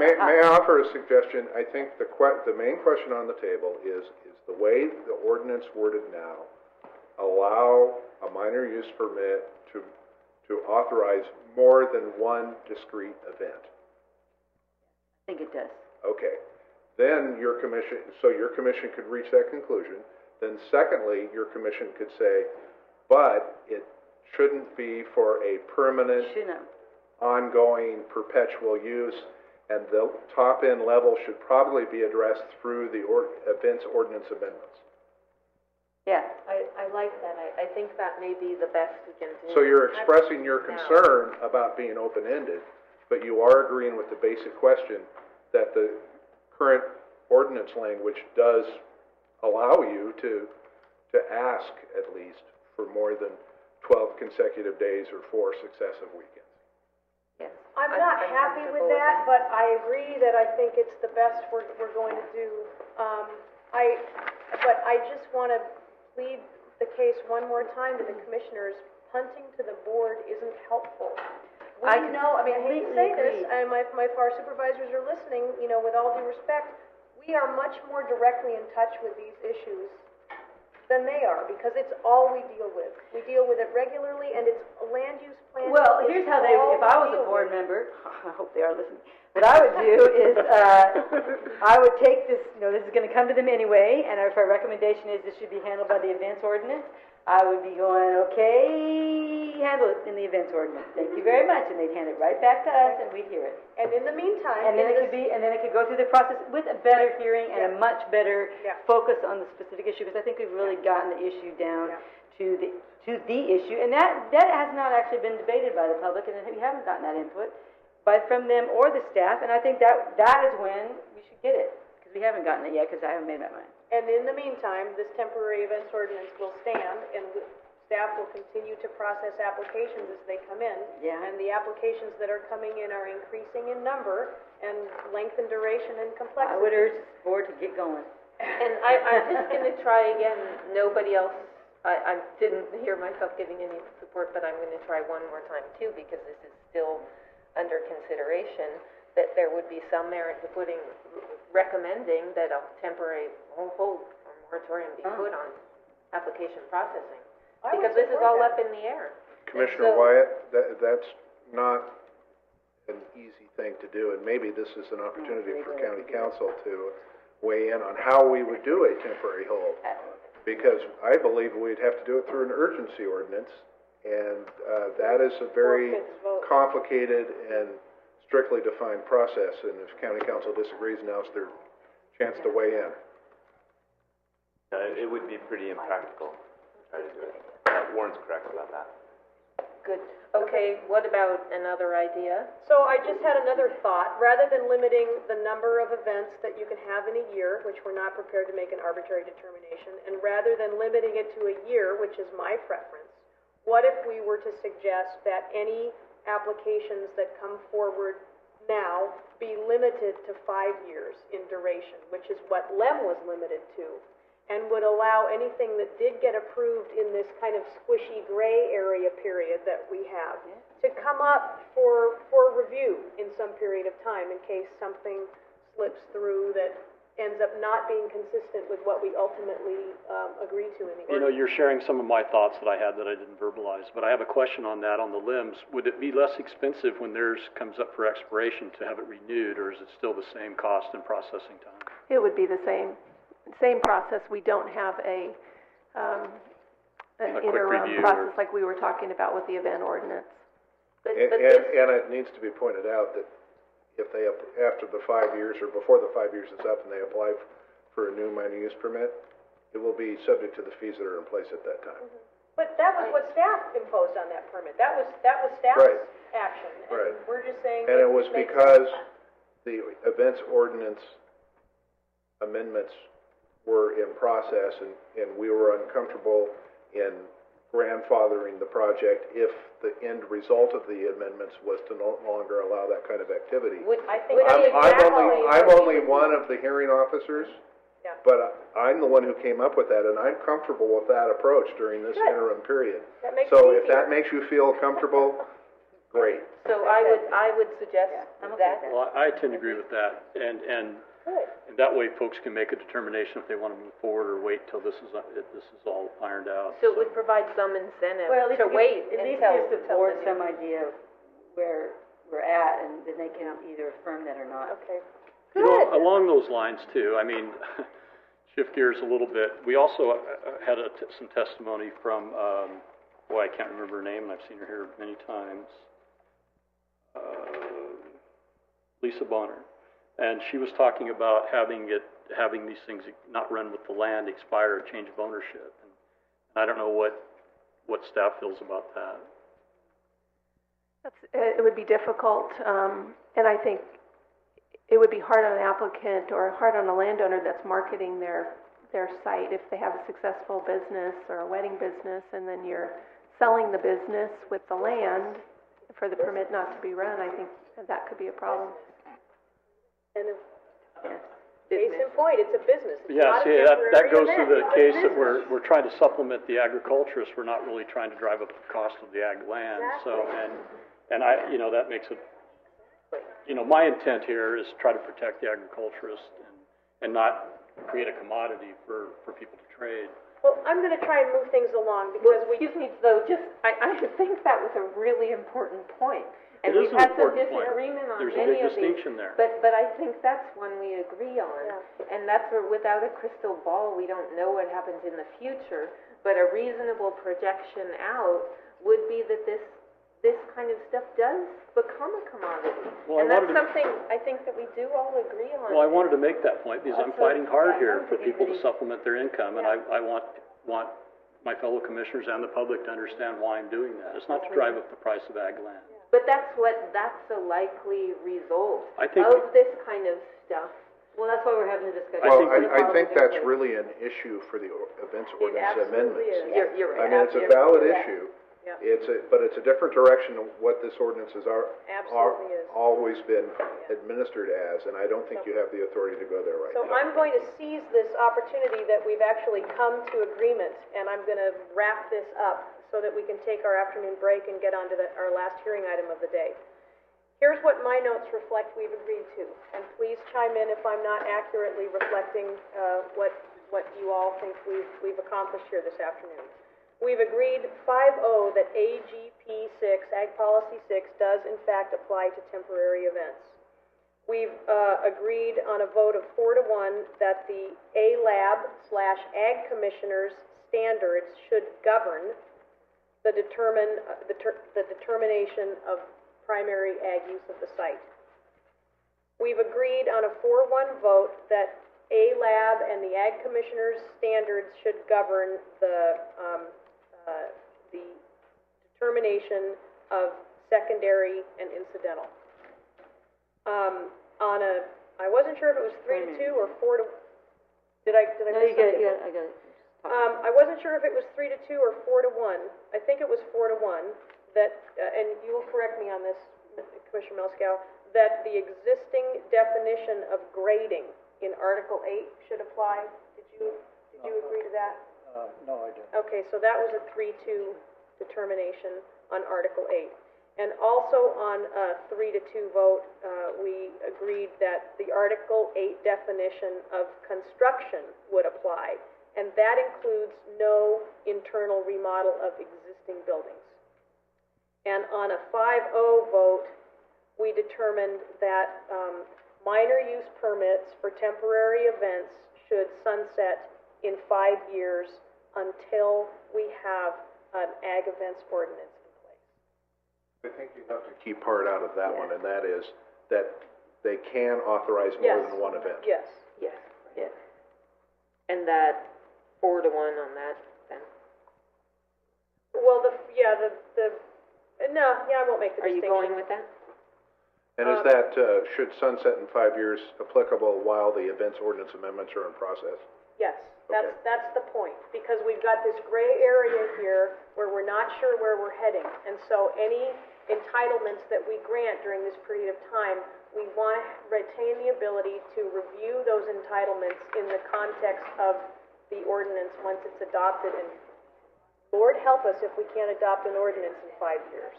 May I offer a suggestion? I think the main question on the table is the way the ordinance worded now allow a minor use permit to authorize more than one discrete event? I think it does. Okay. Then your commission could reach that conclusion. Then secondly, your commission could say, but it shouldn't be for a permanent, ongoing, perpetual use, and the top-end level should probably be addressed through the events ordinance amendments. Yeah. I like that. I think that may be the best we can do. So you're expressing your concern about being open-ended, but you are agreeing with the basic question that the current ordinance language does allow you to ask, at least, for more than 12 consecutive days or 4 successive weekends. Yes. I'm not happy with that, but I agree that I think it's the best we're going to do. But I just want to plead the case one more time to the commissioners. Punting to the board isn't helpful. I hate to say this, and my FAR supervisors are listening, with all due respect, we are much more directly in touch with these issues than they are, because it's all we deal with. We deal with it regularly, and it's a land use plan. Well, here's how if I was a board member, I hope they are listening, what I would do is, I would take this, this is going to come to them anyway, and if our recommendation is this should be handled by the events ordinance, I would be going, okay, handle it in the events ordinance. Thank you very much, and they'd hand it right back to us, and we'd hear it. And in the meantime, and then it could go through the process with a better hearing and a much better focus on the specific issue, because I think we've really gotten the issue down to the issue, and that has not actually been debated by the public, and we haven't gotten that input from them or the staff, and I think that is when we should get it, because we haven't gotten it yet, because I haven't made my mind. And in the meantime, this temporary events ordinance will stand, and staff will continue to process applications as they come in. Yeah. And the applications that are coming in are increasing in number and length and duration and complexity. I would urge the board to get going. And I'm just going to try again. Nobody else, I didn't hear myself giving any support, but I'm going to try one more time too, because this is still under consideration, that there would be some merit to recommending that a temporary hold or moratorium be put on application processing, because this is all up in the air. Commissioner Wyatt, that's not an easy thing to do, and maybe this is an opportunity for County Council to weigh in on how we would do a temporary hold, because I believe we'd have to do it through an urgency ordinance, and that is a very complicated and strictly defined process, and if County Council disagrees, now's their chance to weigh in. It would be pretty impractical to try to do it. Warren's correct about that. Good. Okay, what about another idea? So I just had another thought. Rather than limiting the number of events that you can have in a year, which we're not prepared to make an arbitrary determination, and rather than limiting it to a year, which is my preference, what if we were to suggest that any applications that come forward now be limited to 5 years in duration, which is what LEM was limited to, and would allow anything that did get approved in this kind of squishy gray area period that we have to come up for review in some period of time in case something slips through that ends up not being consistent with what we ultimately agree to in the ordinance. You're sharing some of my thoughts that I had that I didn't verbalize, but I have a question on that, on the limbs. Would it be less expensive when theirs comes up for expiration to have it renewed, or is it still the same cost and processing time? It would be the same process. We don't have an interim process like we were talking about with the event ordinance. And it needs to be pointed out that if they, after the 5 years or before the 5 years is up and they apply for a new minor use permit, it will be subject to the fees that are in place at that time. But that was what staff imposed on that permit. That was staff's action. And we're just saying. And it was because the events ordinance amendments were in process, and we were uncomfortable in grandfathering the project if the end result of the amendments was to no longer allow that kind of activity. I'm only one of the hearing officers, but I'm the one who came up with that, and I'm comfortable with that approach during this interim period. That makes so it if that makes you feel comfortable, great. So I would suggest I'm okay that. with that. Well, I tend to agree with that, and that way folks can make a determination if they want to move forward or wait till this is all ironed out. So it would provide some incentive Well, at least to it wait gives, at least until. gives the until board the some new- idea of where we're at, and then they can either affirm that or not. Okay. You know, along those lines too, I mean, shift gears a little bit, we also had some testimony from, boy, I can't remember her name, and I've seen her here many times, Lisa Bonner. And she was talking about having these things not run with the land, expire, or change of ownership. And I don't know what staff feels about that. It would be difficult, and I think it would be hard on an applicant or hard on a landowner that's marketing their site if they have a successful business or a wedding business, and then you're selling the business with the land for the permit not to be run. I think that could be a problem. And case in point, it's a business. It's Yeah, not a see, that temporary goes to event. the It's a case that business. we're trying to supplement the agriculturists, we're not really trying to drive up the cost of the ag land. So, and I, you know, that makes it, you know, my intent here is to try to protect the agriculturist and not create a commodity for people to trade. Well, I'm gonna try and move things along because we, Excuse me, though, I think that was a really important point. And It is we've an had some important point. disagreement on There's a many big of these. distinction there. But I think that's one we agree on. Yeah. And that's where, without a crystal ball, we don't know what happens in the future. But a reasonable projection out would be that this kind of stuff does become a commodity. Well, I And that's wanted to- something I think that we do all agree on. Well, I wanted to make that point because I'm fighting hard here for people to everybody- supplement their income, and I want my fellow commissioners and the public to understand why I'm doing that. It's not to drive up the price of ag land. But that's a likely result I think- of this kind of stuff. Well, that's why we're having the discussion. Well, think I think that's really an issue for the events ordinance absolutely amendments. is. You're I right. mean, it's a valid issue. Yeah. But it's a different direction of what this ordinance are Absolutely is. always been administered as, and I don't think you have the authority to go there right so now. I'm going to seize this opportunity that we've actually come to agreement, and I'm gonna wrap this up so that we can take our afternoon break and get on to our last hearing item of the day. Here's what my notes reflect we've agreed to, and please chime in if I'm not accurately reflecting, what you all think we've accomplished here this afternoon. We've agreed 5-0 that AGP 6, Ag Policy 6, does in fact apply to temporary events. We've agreed on a vote of 4-1 that the A-Lab/Ag Commissioner's standards should govern the determination of primary ag use of the site. We've agreed on a 4-1 vote that A-Lab and the Ag Commissioner's standards should govern the determination of secondary and incidental. I wasn't sure if it was 3-2 or 4-. Did I No, miss you got something? it, I got it. I wasn't sure if it was 3-2 or 4-1. I think it was 4-1, that, and you will correct me on this, Commissioner Melskow, that the existing definition of grading in Article 8 should apply. Did you agree to that? No, I didn't. Okay, so that was a 3-2 determination on Article 8. And also on a 3-2 vote, we agreed that the Article 8 definition of construction would apply, and that includes no internal remodel of existing buildings. And on a 5-0 vote, we determined that minor use permits for temporary events should sunset in 5 years until we have an ag events ordinance in place. I think you have to keep part out of that one, and that is that they can authorize more than one event. Yes. Yes, yes. And that 4-1 on that, then. Well, I won't make the Are you distinction. going with that? And is that, should sunset in 5 years applicable while the events ordinance amendments are in process? Yes, Okay. that's the point, because we've got this gray area here where we're not sure where we're heading. And so any entitlements that we grant during this period of time, we want to retain the ability to review those entitlements in the context of the ordinance once it's adopted. And Lord help us if we can't adopt an ordinance in 5 years.